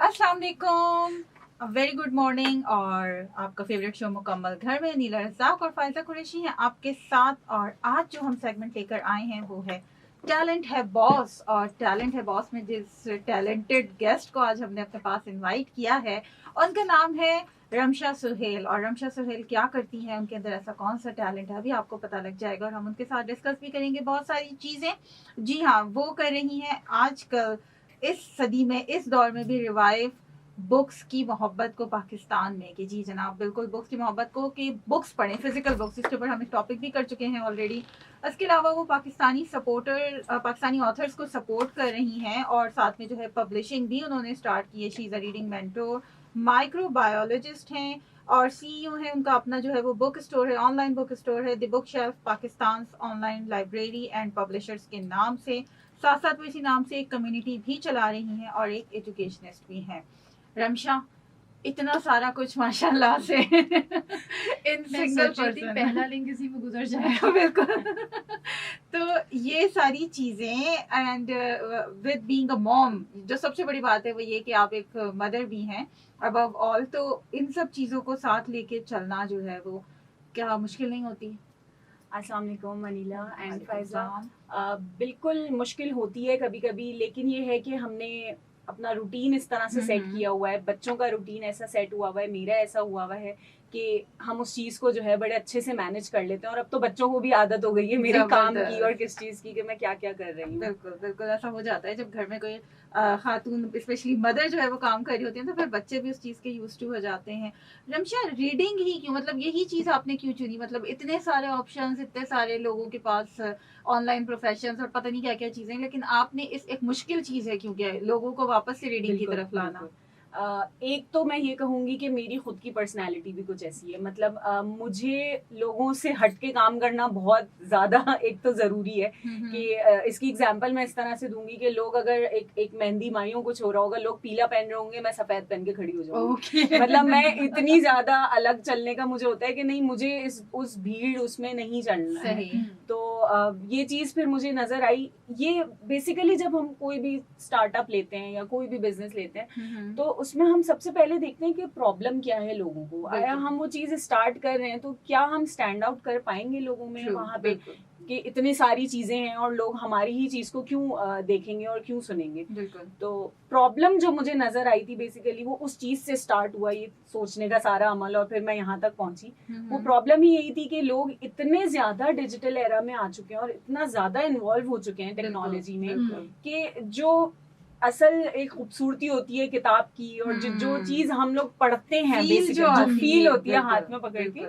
अस्सलाम वालेकुम, very good morning. और आपका फेवरेट शो मुकम्मल घर में नीला रज़ाक और फायजा कुरैशी हैं आपके साथ। और आज जो हम सेगमेंट लेकर आए हैं वो है टैलेंट है बॉस। और टैलेंट है बॉस में जिस टैलेंटेड गेस्ट को आज हमने अपने पास इनवाइट किया है उनका नाम है रमशा सुहेल। और रमशा सुहेल क्या करती हैं, उनके अंदर ऐसा कौन सा टैलेंट है, अभी आपको पता लग जाएगा और हम उनके साथ डिस्कस भी करेंगे बहुत सारी चीज़ें। जी हाँ, वो कर रही हैं आजकल इस सदी में, इस दौर में भी रिवाइव बुक्स की मोहब्बत को पाकिस्तान में। कि जी जनाब, बिल्कुल बुक्स की मोहब्बत को, कि बुक्स पढ़ें, फिजिकल बुक्स। इसके ऊपर हम एक टॉपिक भी कर चुके हैं ऑलरेडी। इसके अलावा वो पाकिस्तानी ऑथर्स को सपोर्ट कर रही हैं और साथ में जो है पब्लिशिंग भी उन्होंने स्टार्ट की है। She is a reading mentor, microbiologist हैं और सीईओ है। उनका अपना जो है वो बुक स्टोर है, ऑनलाइन बुक स्टोर है, the book shelf Pakistan online library and publishers के नाम से। साथ साथ वो इसी नाम से एक कम्युनिटी भी चला रही हैं और एक एजुकेशनिस्ट भी हैं। रमशा, इतना सारा कुछ माशाल्लाह से इन सिंगल पर्सन, पहला लिंक इसी में गुजर जाएगा। बिल्कुल। तो ये सारी चीजें and with being a mom, जो सबसे बड़ी बात है वो ये कि आप एक मदर भी हैं अबव ऑल। तो इन सब चीजों को साथ लेके चलना जो है वो क्या मुश्किल नहीं होती? अस्सलाम वालेकुम मनीला एंड फायजा। वालेकुम बिल्कुल मुश्किल होती है कभी कभी, लेकिन ये है कि हमने अपना रूटीन इस तरह से सेट किया हुआ है, बच्चों का रूटीन ऐसा सेट हुआ हुआ है, मेरा ऐसा हुआ हुआ है कि हम उस चीज को जो है बड़े अच्छे से मैनेज कर लेते हैं। और अब तो बच्चों को भी आदत हो गई है मेरे काम की और किस चीज की, कि मैं क्या क्या कर रही हूँ। बिल्कुल बिल्कुल ऐसा हो जाता है जब घर में कोई खातून, स्पेशली मदर जो है वो काम कर रही होती है, तो फिर बच्चे भी उस चीज के यूज टू हो जाते हैं। रमशा, रीडिंग ही क्यों, मतलब यही चीज आपने क्यों चुनी? मतलब इतने सारे ऑप्शंस, इतने सारे लोगों के पास ऑनलाइन प्रोफेशंस और पता नहीं क्या क्या चीजें, लेकिन आपने इस एक मुश्किल चीज है क्योंकि लोगों को वापस से रीडिंग की तरफ लाना। एक तो मैं ये कहूंगी कि मेरी खुद की पर्सनालिटी भी कुछ ऐसी है, मतलब मुझे लोगों से हट के काम करना बहुत ज्यादा एक तो जरूरी है। कि इसकी एग्जांपल मैं इस तरह से दूंगी कि लोग अगर एक मेहंदी माइयों कुछ हो रहा होगा, लोग पीला पहन रहे होंगे, मैं सफेद पहन के खड़ी हो जाऊंगी। मतलब मैं इतनी ज्यादा अलग चलने का मुझे होता है कि नहीं, मुझे उस भीड़ उसमें नहीं चलना है। तो ये चीज फिर मुझे नजर आई। ये बेसिकली जब हम कोई भी स्टार्टअप लेते हैं या कोई भी बिजनेस लेते हैं, तो उसमें हम सबसे पहले देखते हैं कि प्रॉब्लम क्या है लोगों को। आया हम वो चीज स्टार्ट कर रहे हैं तो क्या हम स्टैंड आउट कर पाएंगे लोगों में वहां पे, कि इतनी सारी चीजें हैं और लोग हमारी ही चीज को क्यों देखेंगे और क्यों सुनेंगे। तो प्रॉब्लम जो मुझे नजर आई थी बेसिकली वो उस चीज से स्टार्ट हुआ, ये सोचने का सारा अमल, और फिर मैं यहाँ तक पहुंची। वो प्रॉब्लम ही यही थी कि लोग इतने ज्यादा डिजिटल एरा में आ चुके हैं और इतना ज्यादा इन्वॉल्व हो चुके हैं टेक्नोलॉजी में, कि जो असल एक खूबसूरती होती है किताब की और जो चीज हम लोग पढ़ते हैं, जो फील होती है हाथ में पकड़ के,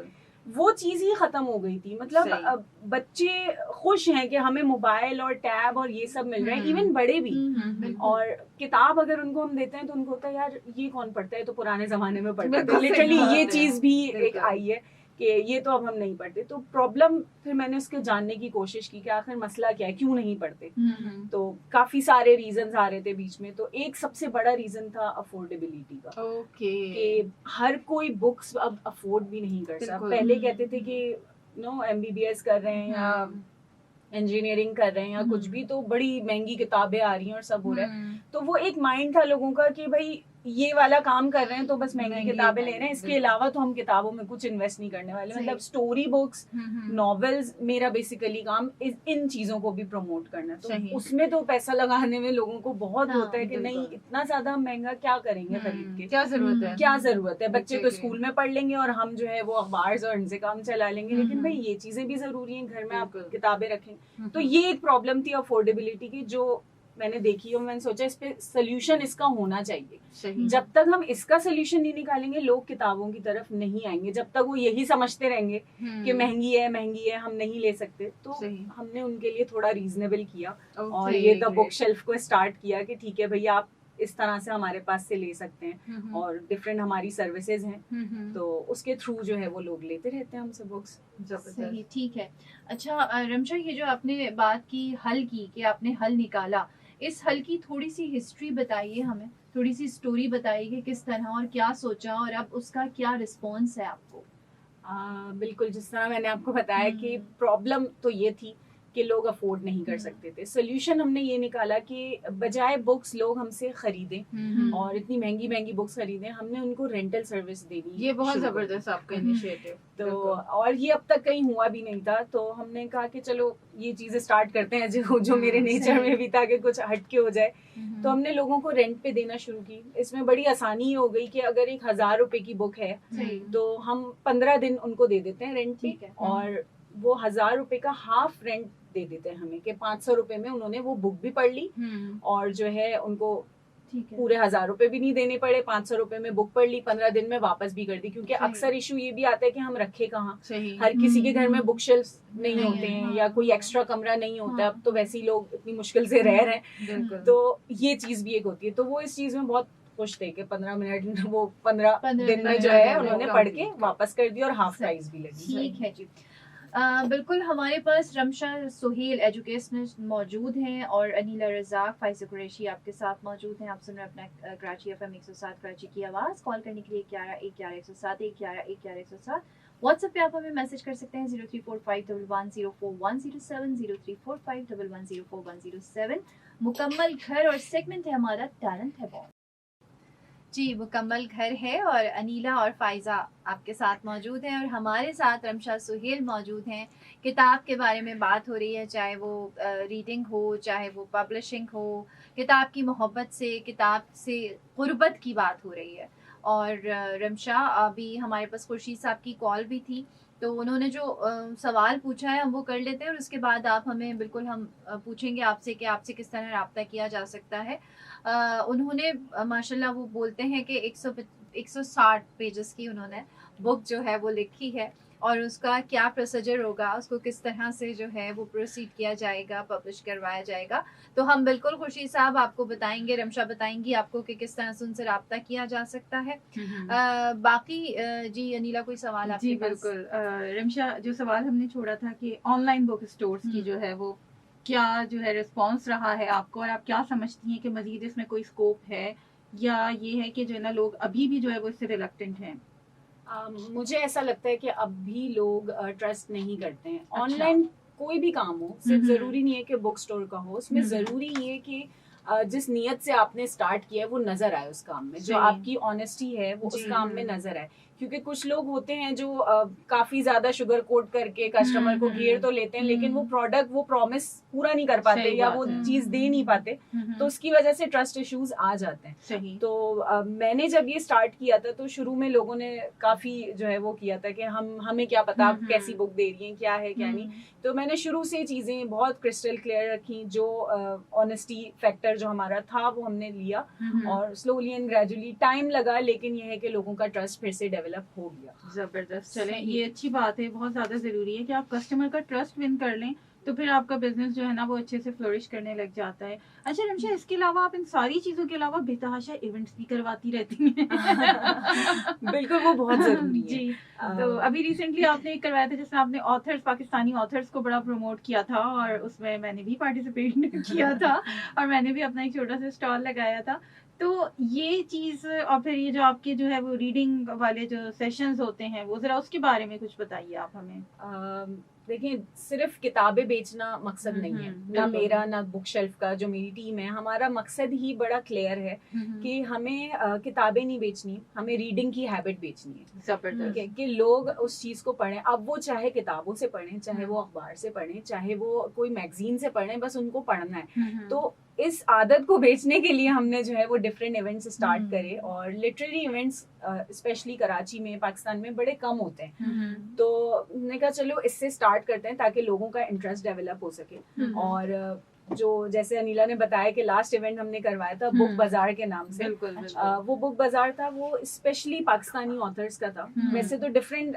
वो चीज ही खत्म हो गई थी। मतलब बच्चे खुश हैं कि हमें मोबाइल और टैब और ये सब मिल रहे हैं, इवन बड़े भी। और किताब अगर उनको हम देते हैं तो उनको होता है यार ये कौन पढ़ता है, तो पुराने जमाने में पढ़ते थे। लिटरली ये चीज भी एक आई है कि ये तो अब हम नहीं पढ़ते। तो प्रॉब्लम फिर मैंने उसके जानने की कोशिश की कि आखिर मसला क्या है, क्यों नहीं पढ़ते। तो काफी सारे रीजंस आ रहे थे बीच में। तो एक सबसे बड़ा रीजन था अफोर्डेबिलिटी का, कि हर कोई बुक्स अब अफोर्ड भी नहीं कर सकता। पहले कहते थे कि MBBS कर रहे हैं या इंजीनियरिंग कर रहे हैं या कुछ भी, तो बड़ी महंगी किताबें आ रही हैं और सब हो रहा है। तो वो एक माइंड था लोगों का कि भाई ये वाला काम कर रहे हैं तो बस महंगी किताबें ले रहे हैं, इसके अलावा तो हम किताबों में कुछ इन्वेस्ट नहीं करने वाले। मतलब स्टोरी बुक्स, नॉवेल्स, मेरा बेसिकली काम इन चीजों को भी प्रमोट करना है। तो उसमें तो पैसा लगाने में लोगों को बहुत होता है कि नहीं, इतना ज्यादा महंगा क्या करेंगे खरीद के, क्या जरूरत है। बच्चे तो स्कूल में पढ़ लेंगे और हम जो है वो अखबार और इनसे काम चला लेंगे, लेकिन भाई ये चीजें भी जरूरी है, घर में आप किताबें रखें। तो ये एक प्रॉब्लम थी अफोर्डेबिलिटी की, जो मैंने देखी और मैंने सोचा इस पे सोल्यूशन इसका होना चाहिए। जब तक हम इसका सोल्यूशन नहीं निकालेंगे लोग किताबों की तरफ नहीं आएंगे। जब तक वो यही समझते रहेंगे कि महंगी है हम नहीं ले सकते, तो हमने उनके लिए थोड़ा रीजनेबल किया और ये द बुक शेल्फ को स्टार्ट किया कि ठीक है भैया आप इस तरह से हमारे पास से ले सकते हैं और डिफरेंट हमारी सर्विसेज हैं, तो उसके थ्रू जो है वो लोग लेते रहते हैं हमसे बुक्स। सही, ठीक है। अच्छा रमशा, ये जो आपने बात की हल की, कि आपने हल निकाला, इस हल की थोड़ी सी हिस्ट्री बताइए हमें, थोड़ी सी स्टोरी बताइए कि किस तरह और क्या सोचा और अब उसका क्या रिस्पॉन्स है आपको। बिल्कुल, जिस तरह मैंने आपको बताया कि प्रॉब्लम तो ये थी कि लोग अफोर्ड नहीं कर सकते थे। सोल्यूशन हमने ये निकाला कि बजाय बुक्स लोग हमसे खरीदें और इतनी महंगी महंगी बुक्स खरीदें, हमने उनको रेंटल सर्विस देनी। ये बहुत जबरदस्त आपका इनिशिएटिव। तो और ये अब तक कहीं हुआ भी नहीं था, तो हमने कहा कि चलो ये चीजें स्टार्ट करते हैं जो मेरे नेचर में भी था कि कुछ हटके हो जाए। तो हमने लोगों को रेंट पे देना शुरू की। इसमें बड़ी आसानी हो गई कि अगर 1,000 रुपए की बुक है तो हम 15 दिन उनको दे देते हैं रेंट पे, और वो 1,000 रुपए का हाफ रेंट दे देते हैं हमें कि 500 रुपए में उन्होंने वो बुक भी पढ़ ली और जो है उनको पूरे 1,000 रुपए भी नहीं देने पड़े, 500 रुपए में बुक पढ़ ली, 15 दिन में वापस भी कर दी। क्योंकि अक्सर इशू ये भी आता है कि हम रखे कहाँ, हर किसी के घर में बुक शेल्फ नहीं होते हैं या कोई एक्स्ट्रा कमरा नहीं होता। अब तो वैसे ही लोग इतनी मुश्किल से रह रहे हैं, तो ये चीज भी एक होती है। तो वो इस चीज में बहुत खुश थे कि 15 मिनट वो 15 दिन में जो है उन्होंने पढ़ के वापस कर दिया और हाफ प्राइस भी लगी। ठीक है जी। बिल्कुल, हमारे पास रमशा सुहेल एजुकेशनिस्ट मौजूद हैं और अनीला रज़ाक, फाइज़ा कुरैशी आपके साथ मौजूद हैं। आप सुन रहे हैं अपना कराची FM 107 कराची की आवाज़। कॉल करने के लिए 11 111 107 व्हाट्सएप पे आप हमें मैसेज कर सकते हैं 034511041070 034511041070। मुकम्मल घर और सेगमेंट है हमारा टैलेंट है बॉर्न। जी, मुकम्मल घर है और अनीला और फाइज़ा आपके साथ मौजूद हैं और हमारे साथ रमशा सुहेल मौजूद हैं। किताब के बारे में बात हो रही है, चाहे वो रीडिंग हो, चाहे वो पब्लिशिंग हो, किताब की मोहब्बत से, किताब से गुर्बत की बात हो रही है। और रमशा, अभी हमारे पास खुर्शीद साहब की कॉल भी थी, तो उन्होंने जो सवाल पूछा है हम वो कर लेते हैं और उसके बाद आप हमें बिल्कुल हम पूछेंगे आपसे कि आपसे किस तरह रब्ता किया जा सकता है। उन्होंने माशाल्लाह वो बोलते हैं कि 160 पेजेस की उन्होंने बुक जो है वो लिखी है और उसका क्या प्रोसीजर होगा, उसको किस तरह से जो है वो प्रोसीड किया जाएगा, पब्लिश करवाया जाएगा। तो हम बिल्कुल खुर्शीद साहब आपको बताएंगे, रमशा बताएंगी आपको कि किस तरह से उनसे रब्ता किया जा सकता है। बाकी जी अनीला, कोई सवाल आपके पास? जी बिल्कुल, रमशा, जो सवाल हमने छोड़ा था कि ऑनलाइन बुक स्टोर्स की जो है वो क्या जो है रिस्पॉन्स रहा है आपको, और आप क्या समझती हैं कि मजीद इसमें कोई स्कोप है, या ये है कि जो है ना लोग अभी भी जो है वो इससे रिलक्टेंट हैं? मुझे ऐसा लगता है कि अब भी लोग ट्रस्ट नहीं करते हैं। ऑनलाइन कोई भी काम हो, सिर्फ जरूरी नहीं है कि बुक स्टोर का हो, उसमें जरूरी ये कि जिस नियत से आपने स्टार्ट किया है वो नजर आए उस काम में, जो आपकी ऑनेस्टी है वो उस काम में नजर आए। क्योंकि कुछ लोग होते हैं जो काफी ज्यादा शुगर कोट करके कस्टमर को घेर तो लेते हैं, लेकिन वो प्रोडक्ट, वो प्रॉमिस पूरा नहीं कर पाते या वो चीज दे नहीं पाते, तो उसकी वजह से ट्रस्ट इश्यूज आ जाते हैं। तो मैंने जब ये स्टार्ट किया था तो शुरू में लोगों ने काफी जो है वो किया था कि हमें क्या पता आप कैसी बुक दे रही हैं, क्या है क्या नहीं। तो मैंने शुरू से चीजें बहुत क्रिस्टल क्लियर रखी, जो ऑनेस्टी फैक्टर जो हमारा था वो हमने लिया, और स्लोली एंड ग्रेजुअली टाइम लगा, लेकिन ये है कि लोगों का ट्रस्ट फिर से डेवलप हो गया। जबरदस्त। चलें, ये अच्छी बात है, बहुत ज्यादा जरूरी है कि आप कस्टमर का ट्रस्ट विन कर लें, तो फिर आपका बिजनेस जो है ना वो अच्छे से फ्लोरिश करने लग जाता है। अच्छा रमशा, इसके अलावा आप इन सारी चीजों के अलावा बेतहाशा इवेंट्स भी करवाती रहती हैं। बिल्कुल, वो बहुत जरूरी है जी। तो अभी रिसेंटली आपने एक करवाया था जिसमें आपने ऑथर्स, पाकिस्तानी ऑथर्स को बड़ा प्रमोट किया था, और उसमें मैंने भी पार्टिसिपेट किया था और मैंने भी अपना एक छोटा सा स्टॉल लगाया था। तो ये चीज, और फिर ये जो आपके जो है वो रीडिंग वाले जो सेशंस होते हैं, वो जरा उसके बारे में कुछ बताइए आप हमें। देखिए, सिर्फ किताबें बेचना मकसद नहीं है, ना मेरा ना बुक शेल्फ का, जो मेरी टीम है, हमारा मकसद ही बड़ा क्लियर है कि हमें किताबें नहीं बेचनी, हमें रीडिंग की हैबिट बेचनी है। जबरदस्त। ठीक है कि लोग उस चीज को पढ़ें, अब वो चाहे किताबों से पढ़ें, चाहे वो अखबार से पढ़ें, चाहे वो कोई मैगजीन से पढ़ें, बस उनको पढ़ना है। तो इस आदत को बेचने के लिए हमने जो है वो डिफरेंट इवेंट्स स्टार्ट करे, और लिटरेरी इवेंट्स स्पेशली कराची में, पाकिस्तान में बड़े कम होते हैं। तो हमने कहा चलो इससे स्टार्ट करते हैं ताकि लोगों का इंटरेस्ट डेवलप हो सके। और जो जैसे अनीला ने बताया कि लास्ट इवेंट हमने करवाया था बुक बाजार के नाम से, वो बुक बाजार था, वो स्पेशली पाकिस्तानी ऑथर्स का था। वैसे तो डिफरेंट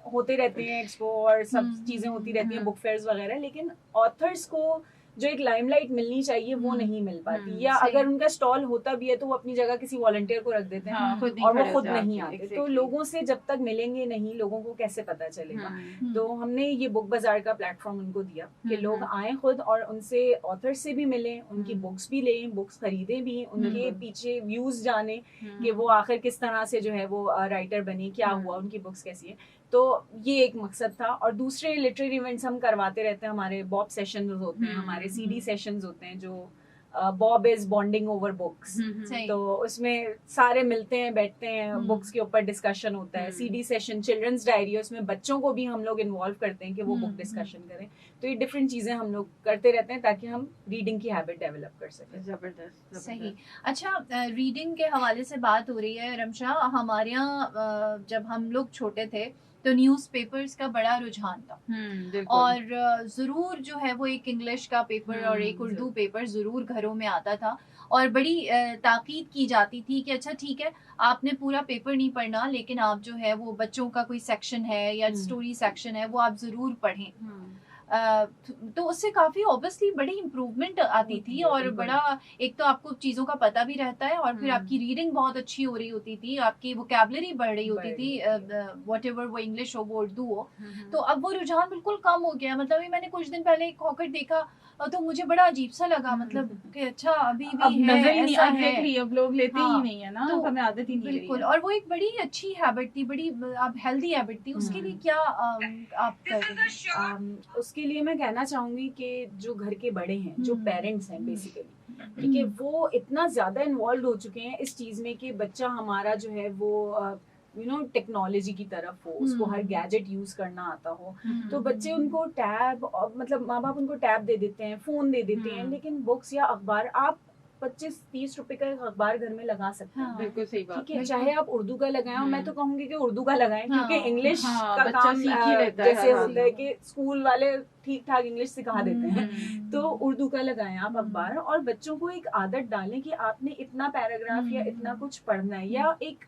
होते रहते हैं एक्सपो और सब चीजें होती रहती हैं, बुक फेयर्स वगैरह, लेकिन ऑथर्स को जो एक लाइमलाइट मिलनी चाहिए वो नहीं मिल पाती, या अगर उनका स्टॉल होता भी है तो वो अपनी जगह किसी वॉलंटियर को रख देते हैं और वो खुद नहीं आते। तो लोगों से जब तक मिलेंगे नहीं, लोगों को कैसे पता चलेगा। तो हमने ये बुक बाजार का प्लेटफॉर्म उनको दिया कि लोग आए खुद और उनसे ऑथर से भी मिलें, उनकी बुक्स भी लें, बुक्स खरीदें भी, उनके पीछे व्यूज जाने कि वो आखिर किस तरह से जो है वो राइटर बने, क्या हुआ, उनकी बुक्स कैसी है। तो ये एक मकसद था। और दूसरे लिटरेरी इवेंट्स हम करवाते रहते हैं, हमारे बॉब सेशन होते हैं, हमारे सीडी सेशंस होते हैं, जो Bob is bonding over books. सही। तो उसमें सारे मिलते हैं, बैठते हैं, बुक्स के ऊपर डिस्कशन होता है। हम्म। सीडी सेशन चिल्ड्रंस डायरी, उसमें बच्चों को भी हम लोग इन्वॉल्व करते हैं कि वो बुक डिस्कशन करें। तो ये डिफरेंट चीजें हम लोग करते रहते हैं ताकि हम रीडिंग की हैबिट डेवलप कर सकें। जबरदस्त सही। अच्छा, रीडिंग के हवाले से बात हो रही है रमशा, हमारे यहाँ जब हम लोग छोटे थे तो न्यूज़पेपर्स का बड़ा रुझान था, बिल्कुल। और ज़रूर जो है वो एक इंग्लिश का पेपर और एक उर्दू पेपर ज़रूर घरों में आता था, और बड़ी ताकीद की जाती थी कि अच्छा ठीक है, आपने पूरा पेपर नहीं पढ़ना, लेकिन आप जो है वो बच्चों का कोई सेक्शन है या स्टोरी सेक्शन है वो आप ज़रूर पढ़ें। तो उससे काफी ऑब्वियसली बड़ी इम्प्रूवमेंट आती थी, और बिल्कुल। बड़ा एक तो आपको चीजों का पता भी रहता है, और फिर आपकी रीडिंग बहुत अच्छी हो रही होती थी, आपकी वोकैबुलरी बढ़ रही होती थी, व्हाटएवर वो इंग्लिश हो वो उर्दू हो। तो अब वो रुझान बिल्कुल कम हो गया। मतलब अभी मैंने कुछ दिन पहले एक हॉकर देखा, तो मुझे बड़ा अजीब सा लगा, मतलब कि अच्छा अभी अब भी नजर है, ही नहीं, ऐसा है। एग्जैक्टली, अब लोग लेते ही हाँ, नहीं है ना, तो हमें आदत ही नहीं रही बिल्कुल। है। और वो एक बड़ी अच्छी हैबिट थी, बड़ी अब हेल्दी हैबिट थी। उसके लिए क्या आप कर रही हैं? उसके लिए मैं कहना चाहूंगी कि जो घर के बड़े हैं, जो पेरेंट्स हैं बेसिकली, ठीक है, वो इतना ज्यादा इन्वॉल्व हो चुके हैं इस चीज में कि बच्चा हमारा जो है वो टेक्नोलॉजी की तरफ हो, उसको हर गैजेट यूज करना आता हो। तो बच्चे उनको टैब, मतलब माँ बाप उनको टैब दे देते हैं, फोन दे देते हैं, लेकिन बुक्स या अखबार आप 25-30 रुपए का एक अखबार घर में लगा सकते हैं। हाँ, बिल्कुल सही बात ठीक है, बिल्कुल। चाहे आप उर्दू का लगाएं, और मैं तो कहूंगी कि उर्दू का लगाएं, क्योंकि हाँ, इंग्लिश हाँ, का बच्चा काम सीख ही लेता है जैसे हर होता है चीज़। कि स्कूल वाले ठीक ठाक इंग्लिश सिखा देते हैं, तो उर्दू का लगाएं आप अखबार, और बच्चों को एक आदत डालें कि आपने इतना पैराग्राफ या इतना कुछ पढ़ना है। या एक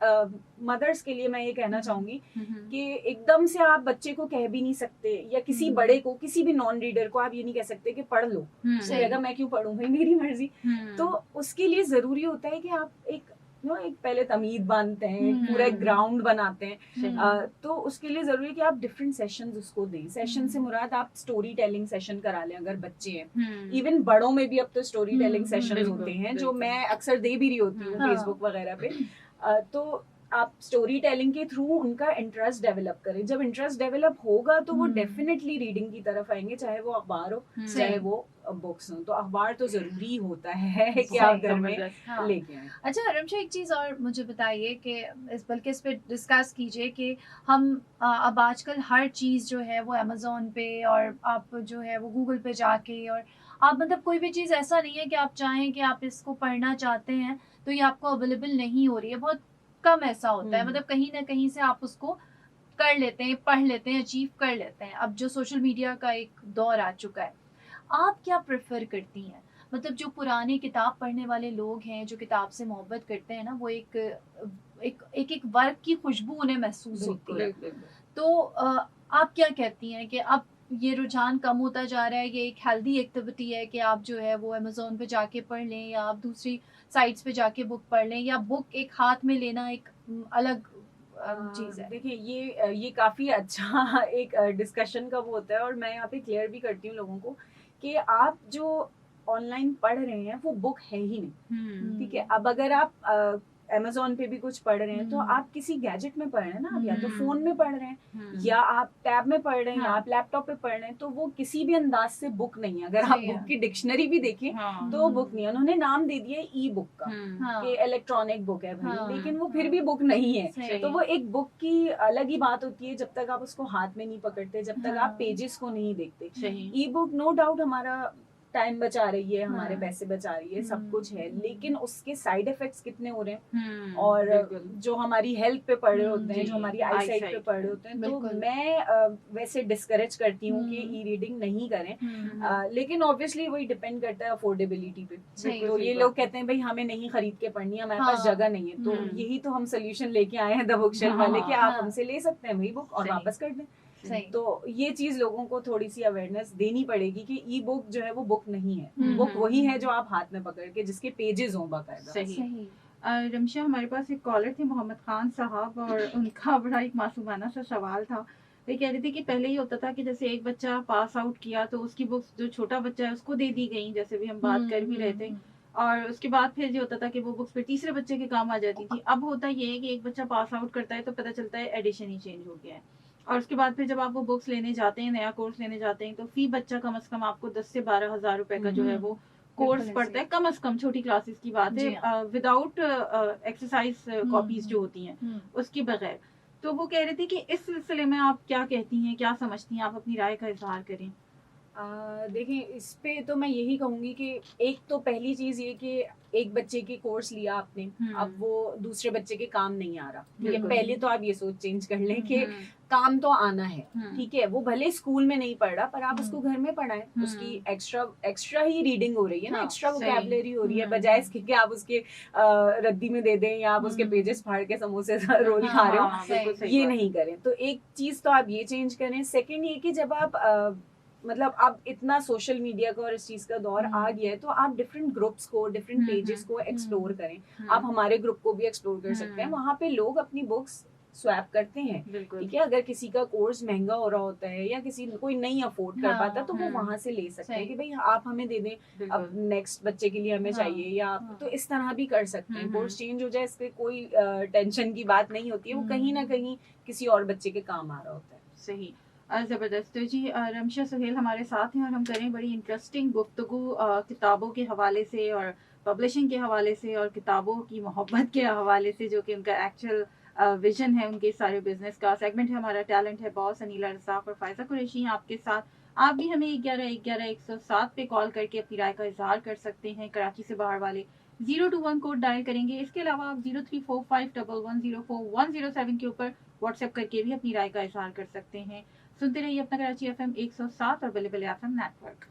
मदर्स के लिए मैं ये कहना चाहूंगी कि एकदम से आप बच्चे को कह भी नहीं सकते, या किसी बड़े को, किसी भी नॉन रीडर को आप ये नहीं कह सकते कि पढ़ लो, तो कहेगा मैं क्यों पढ़ूं भाई, मेरी मर्जी। तो उसके लिए जरूरी होता है कि आप एक एक पहले तमीद बांधते हैं, एक पूरा एक ग्राउंड बनाते हैं। तो उसके लिए जरूरी है कि आप डिफरेंट सेशंस उसको दें। सेशन से मुराद आप स्टोरी टेलिंग सेशन करा लें अगर बच्चे हैं। इवन बड़ों में भी अब तो स्टोरी टेलिंग सेशन बिल्कुल, होते हैं, जो बिल्कुल। मैं अक्सर दे भी रही होती हूँ हाँ। फेसबुक वगैरह पे। तो आप स्टोरी टेलिंग के थ्रू उनका इंटरेस्ट डेवलप करें। जब इंटरेस्ट डेवलप होगा तो वो डेफिनेटली रीडिंग की तरफ आएंगे, चाहे वो अखबार हो चाहे वो बुक्स हो। तो अखबार तो जरूरी होता है कि आप घर में हाँ। लेके आए। अच्छा रमशा, एक चीज़ और मुझे बताइए कि बल्कि इस पे डिस्कस कीजिए कि हम अब आजकल हर चीज़ जो है वो अमेज़ोन पे, और आप जो है वो गूगल पे जाके, और आप मतलब कोई भी चीज़ ऐसा नहीं है कि आप चाहें कि आप इसको पढ़ना चाहते हैं तो ये आपको अवेलेबल नहीं हो रही है। बहुत कम ऐसा होता है, मतलब कहीं ना कहीं से आप उसको कर लेते हैं, पढ़ लेते हैं, अचीव कर लेते हैं। अब जो सोशल मीडिया का एक दौर आ चुका है, आप क्या प्रेफर करती हैं? मतलब जो पुराने किताब पढ़ने वाले लोग हैं, जो किताब से मोहब्बत करते हैं ना, वो एक एक एक, एक वर्क की खुशबू उन्हें महसूस होती है। तो आप क्या कहती हैं कि अब ये रुझान कम होता जा रहा है, ये एक हेल्दी एक्टिविटी है कि आप जो है वो अमेज़ोन पे जाके पढ़ लें, या आप दूसरी साइट्स पे जाके बुक पढ़ लें, या बुक एक हाथ में लेना एक अलग चीज़ है? देखिए, ये काफी अच्छा एक डिस्कशन का वो होता है, और मैं यहाँ पे क्लियर भी करती हूँ लोगों को कि आप जो ऑनलाइन पढ़ रहे हैं वो बुक है ही नहीं। ठीक है, अब अगर आप Amazon पे भी कुछ पढ़ रहे हैं तो आप किसी गैजेट में पढ़ रहे हैं ना, आप या तो फोन में पढ़ रहे हैं, या आप टैब में पढ़ रहे हैं, या आप लैपटॉप पे पढ़ रहे हैं, तो वो किसी भी अंदाज से बुक नहीं है। अगर आप सही है। बुक की डिक्शनरी भी देखें तो वो बुक नहीं है। उन्होंने नाम दे दिया ई बुक का हाँ, कि इलेक्ट्रॉनिक बुक है भाई, हाँ, लेकिन वो फिर भी बुक नहीं है। सही। तो वो एक बुक की अलग ही बात होती है जब तक आप उसको हाथ में नहीं पकड़ते, जब तक आप पेजेस को नहीं देखते। ई बुक नो डाउट हमारा टाइम बचा रही है, हमारे पैसे बचा रही है, सब कुछ है, लेकिन उसके साइड इफेक्ट्स कितने हो रहे हैं, और जो हमारी हेल्थ पे पड़ रहे होते हैं, जो हमारी आई साइट पे पड़ रहे होते हैं। तो मैं वैसे डिस्करेज करती हूँ कि ई रीडिंग नहीं करें, लेकिन ऑब्वियसली वही डिपेंड करता है अफोर्डेबिलिटी पे। तो ये लोग कहते हैं भाई हमें नहीं खरीद के पढ़नी है, हमारे पास जगह नहीं है, तो यही तो हम सोल्यूशन लेके आए हैं द बुक शेल्फ वाले कि आप हमसे ले सकते हैं वही बुक और वापस कर दें। तो ये चीज लोगों को थोड़ी सी अवेयरनेस देनी पड़ेगी कि ई बुक जो है वो बुक नहीं है। बुक वही है जो आप हाथ में पकड़ के, जिसके पेजेस हों बाकायदा। सही। रमशा, हमारे पास एक कॉलर थे मोहम्मद खान साहब, और उनका बड़ा एक मासूमाना सा सवाल था। वे कह रहे थे कि पहले ये होता था कि जैसे एक बच्चा पास आउट किया तो उसकी बुक्स जो छोटा बच्चा है उसको दे दी गई, जैसे भी हम बात कर भी रहे थे, और उसके बाद फिर ये होता था कि वो बुक्स फिर तीसरे बच्चे के काम आ जाती थी। अब होता ये है कि एक बच्चा पास आउट करता है तो पता चलता है एडिशन ही चेंज हो गया है, और उसके बाद फिर जब आप वो बुक्स लेने जाते हैं, नया कोर्स लेने जाते हैं, तो फी बच्चा कम से कम आपको 10 से 12 हज़ार रुपए का जो है वो कोर्स बिल्कुल पड़ता है, ऐसे। कम से कम छोटी क्लासेस की बात जी है, विदाउट एक्सरसाइज कॉपीज जो होती हैं हम्म। उसके बगैर। तो वो कह रहे थे कि इस सिलसिले में आप क्या कहती हैं, क्या समझती हैं, आप अपनी राय का इजहार करें। देखिए, इस पे तो मैं यही कहूँगी कि एक तो पहली चीज़ ये कि एक बच्चे के कोर्स लिया आपने, अब वो दूसरे बच्चे के काम नहीं आ रहा, ठीक है। बिल्कुल। पहले तो आप ये सोच चेंज कर लें कि हम्म, काम तो आना है, हम्म, ठीक है। वो भले स्कूल में नहीं पढ़ रहा, पर आप हम्म, उसको घर में पढ़ाएं, हम्म, उसकी एक्स्ट्रा एक्स्ट्रा ही रीडिंग हो रही है ना, हाँ, एक्स्ट्रा सही। वोकैबुलरी हो रही है, हम्म, बजाय इसके कि आप उसके रद्दी में दे दें या आप उसके हम्म, पेजेस फाड़ के समोसे रोल खा रहे हो। हाँ, बिल्कुल सही ये बात है। नहीं करें। तो एक चीज तो आप ये चेंज करें। सेकंड ये कि जब आप मतलब अब इतना सोशल मीडिया का और इस चीज का दौर आ गया है, तो आप डिफरेंट ग्रुप्स को, डिफरेंट हम्म, पेजेस को एक्सप्लोर करें। हम्म, आप हमारे ग्रुप को भी एक्सप्लोर कर सकते हैं, हम्म, वहां पे लोग अपनी बुक्स स्वैप करते हैं, बिल्कुल। ठीक है। अगर किसी का कोर्स महंगा हो रहा होता है या किसी कोई नहीं अफोर्ड कर हाँ, पाता, तो वो हम्म, वहां से ले सकते हैं सही। कि भाई आप हमें दे दें, अब बिल्कुल। नेक्स्ट बच्चे के लिए हमें हाँ, चाहिए, या आप हाँ। तो इस तरह भी कर सकते हैं। हम्म, कोर्स चेंज हो जाए, इससे कोई टेंशन की बात नहीं होती है, वो कहीं ना कहीं किसी और बच्चे के काम आ रहा होता है। सही। जबरदस्त। तो जी रमशा सुहेल हमारे साथ हैं और हम करें बड़ी इंटरेस्टिंग गुफ्तगू किताबों के हवाले से और पब्लिशिंग के हवाले से और किताबों की मोहब्बत के हवाले से, जो कि उनका एक्चुअल विजन है उनके सारे बिजनेस का। सेगमेंट है हमारा टैलेंट है बॉस, अनीला रज़ाक और फायजा कुरैशी हैं आपके साथ। आप भी हमें 1111 107 पे कॉल करके अपनी राय का इजहार कर सकते हैं। कराची से बाहर वाले 021 कोड डायल करेंगे। इसके अलावा आप 0345110410 के ऊपर व्हाट्सएप करके भी अपनी राय का इजहार कर सकते हैं। सुनते रहिए अपना कराची FM 107 और बल्ले बल्ले FM नेटवर्क।